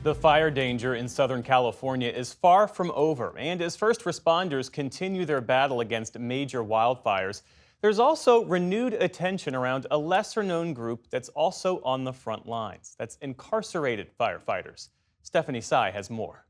The fire danger in Southern California is far from over, and as first responders continue their battle against major wildfires, there's also renewed attention around a lesser-known group that's also on the front lines. That's incarcerated firefighters. Stephanie Sy has more.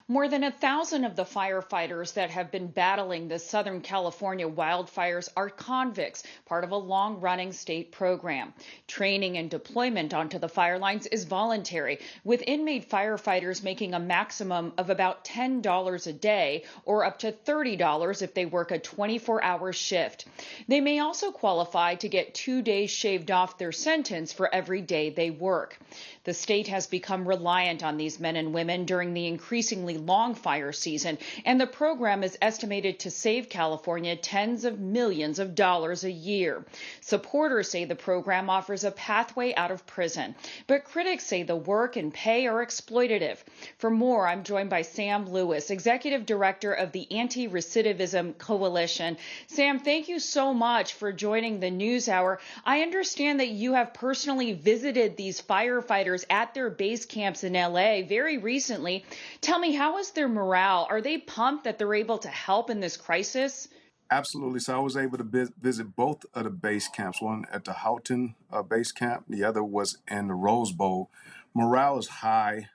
More than 1,000 of the firefighters that have been battling the Southern California wildfires are convicts, part of a long-running state program. Training and deployment onto the fire lines is voluntary, with inmate firefighters making a maximum of about $10 a day or up to $30 if they work a 24-hour shift. They may also qualify to get 2 days shaved off their sentence for every day they work. The state has become reliant on these men and women during the increasingly long fire season, and the program is estimated to save California tens of millions of dollars a year. Supporters say the program offers a pathway out of prison, but critics say the work and pay are exploitative. For more, I'm joined by Sam Lewis, Executive Director of the Anti-Recidivism Coalition. Sam, thank you so much for joining the News Hour. I understand that you have personally visited these firefighters at their base camps in LA very recently. Tell me, how is their morale? Are they pumped that they're able to help in this crisis? Absolutely. So I was able to visit both of the base camps, one at the Houghton base camp, the other was in the Rose Bowl. Morale is high.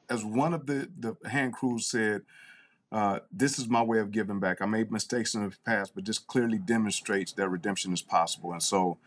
As one of the hand crews said, this is my way of giving back. I made mistakes in the past, but this clearly demonstrates that redemption is possible. And so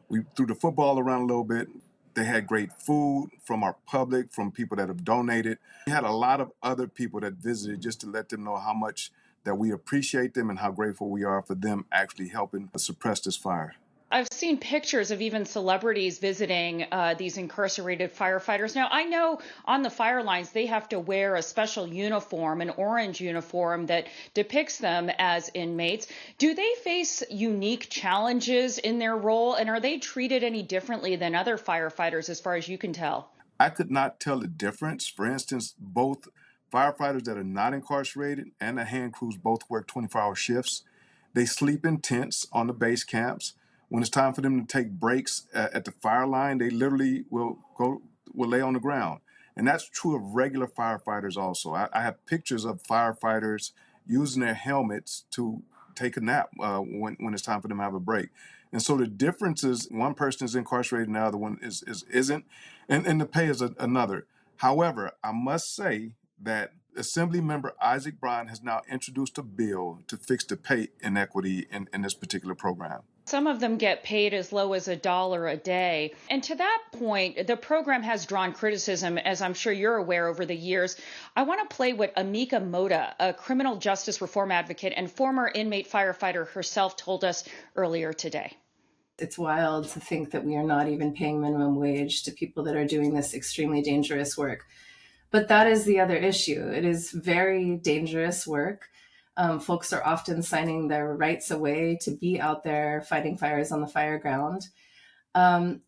we threw the football around a little bit. They had great food from our public, from people that have donated. We had a lot of other people that visited just to let them know how much that we appreciate them and how grateful we are for them actually helping suppress this fire. I've seen pictures of even celebrities visiting these incarcerated firefighters. Now, I know on the fire lines, they have to wear a special uniform, an orange uniform that depicts them as inmates. Do they face unique challenges in their role, and are they treated any differently than other firefighters as far as you can tell? I could not tell the difference. For instance, both firefighters that are not incarcerated and the hand crews both work 24-hour shifts. They sleep in tents on the base camps. When it's time for them to take breaks at the fire line, they literally will lay on the ground. And that's true of regular firefighters also. I have pictures of firefighters using their helmets to take a nap when it's time for them to have a break. And so the difference is one person is incarcerated and the other one isn't, and the pay is another. However, I must say that Assembly Member Isaac Bryan has now introduced a bill to fix the pay inequity in this particular program. Some of them get paid as low as $1 a day. And to that point, the program has drawn criticism, as I'm sure you're aware, over the years. I want to play what Amika Moda, a criminal justice reform advocate and former inmate firefighter herself, told us earlier today. It's wild to think that we are not even paying minimum wage to people that are doing this extremely dangerous work. But that is the other issue. It is very dangerous work. Folks are often signing their rights away to be out there fighting fires on the fire ground. And,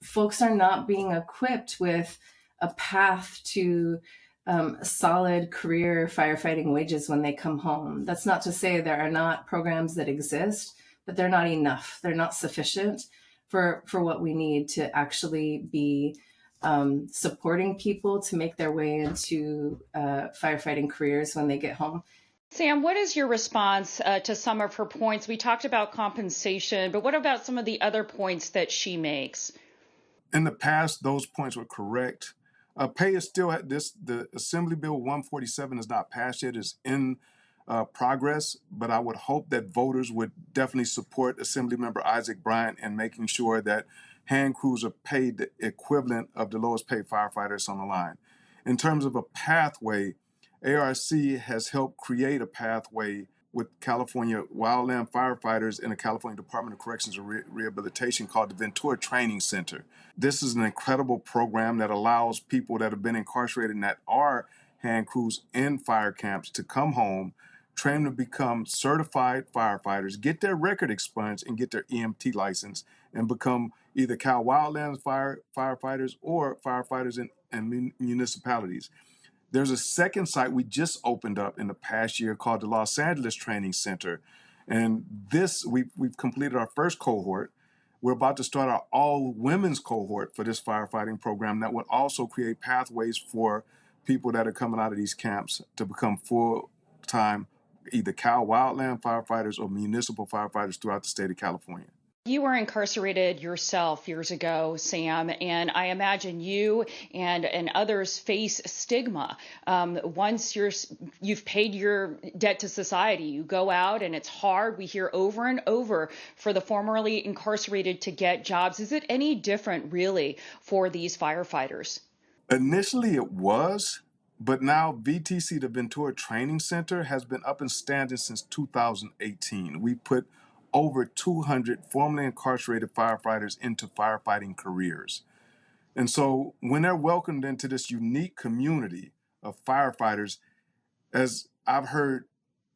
folks are not being equipped with a path to solid career firefighting wages when they come home. That's not to say there are not programs that exist, but they're not enough. They're not sufficient for what we need to actually be supporting people to make their way into firefighting careers when they get home. Sam, what is your response to some of her points? We talked about compensation, but what about some of the other points that she makes? In the past, those points were correct. Pay is still the Assembly Bill 147 is not passed yet. It's in progress, but I would hope that voters would definitely support Assemblymember Isaac Bryan in making sure that hand crews are paid the equivalent of the lowest paid firefighters on the line. In terms of a pathway, ARC has helped create a pathway with California wildland firefighters in the California Department of Corrections and Rehabilitation called the Ventura Training Center. This is an incredible program that allows people that have been incarcerated and that are hand crews in fire camps to come home, train to become certified firefighters, get their record expunged, and get their EMT license, and become either Cal Wildlands firefighters or firefighters in municipalities. There's a second site we just opened up in the past year called the Los Angeles Training Center. And this, we've completed our first cohort. We're about to start our all women's cohort for this firefighting program that would also create pathways for people that are coming out of these camps to become full-time either Cal Wildland firefighters or municipal firefighters throughout the state of California. You were incarcerated yourself years ago, Sam, and I imagine you and others face stigma. Once you've paid your debt to society, you go out and it's hard. We hear over and over for the formerly incarcerated to get jobs. Is it any different, really, for these firefighters? Initially, it was, but now VTC, the Ventura Training Center, has been up and standing since 2018. We put over 200 formerly incarcerated firefighters into firefighting careers. And so when they're welcomed into this unique community of firefighters, as I've heard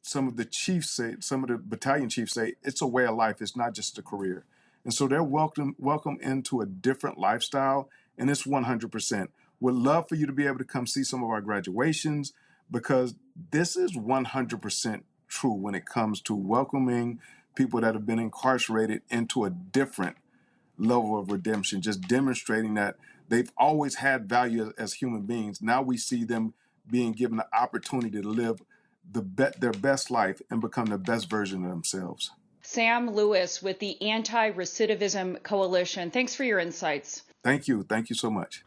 some of the chiefs say, some of the battalion chiefs say, it's a way of life, it's not just a career. And so they're welcome into a different lifestyle, and it's 100%. Would love for you to be able to come see some of our graduations, because this is 100% true when it comes to welcoming people that have been incarcerated into a different level of redemption, just demonstrating that they've always had value as human beings. Now we see them being given the opportunity to live their best life and become the best version of themselves. Sam Lewis with the Anti-Recidivism Coalition. Thanks for your insights. Thank you. Thank you so much.